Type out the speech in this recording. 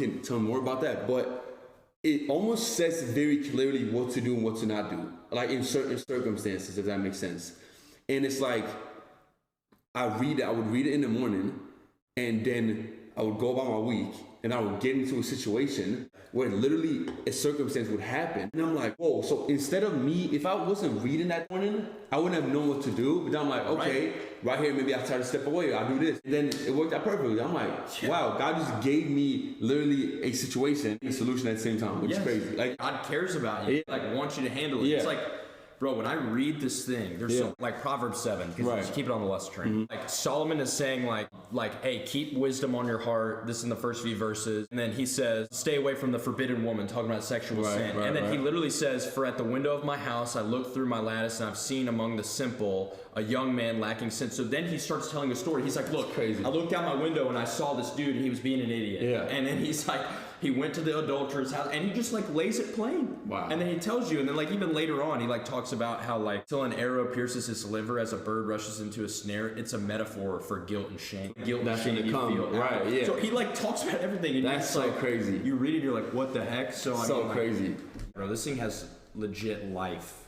you can tell me more about that, but it almost says very clearly what to do and what to not do, like in certain circumstances, if that makes sense. And it's like, I would read it in the morning, and then I would go about my week, and I would get into a situation where literally a circumstance would happen. And I'm like, whoa, so instead of me, if I wasn't reading that morning, I wouldn't have known what to do. But then I'm like, okay, right here, maybe I try to step away, I'll do this. And then it worked out perfectly. I'm like, wow, God just gave me literally a situation, a solution at the same time, which is crazy. Like, God cares about you, like wants you to handle it. It's like, bro, when I read this thing, there's some, like Proverbs 7, because keep it on the lesser train. Like Solomon is saying like, hey, keep wisdom on your heart. This is in the first few verses. And then he says, stay away from the forbidden woman, talking about sexual sin. And then he literally says, for at the window of my house, I looked through my lattice and I've seen among the simple a young man lacking sense. So then he starts telling a story. He's like, look, crazy. I looked out my window and I saw this dude and he was being an idiot. And then he's like, he went to the adulterer's house and he just like lays it plain. And then he tells you, and then like even later on, he like talks about how like till an arrow pierces his liver as a bird rushes into a snare, it's a metaphor for guilt and shame. Guilt and shame you feel. So he like talks about everything. And that's so crazy. You read it, you're like, what the heck? So crazy. Bro, this thing has legit life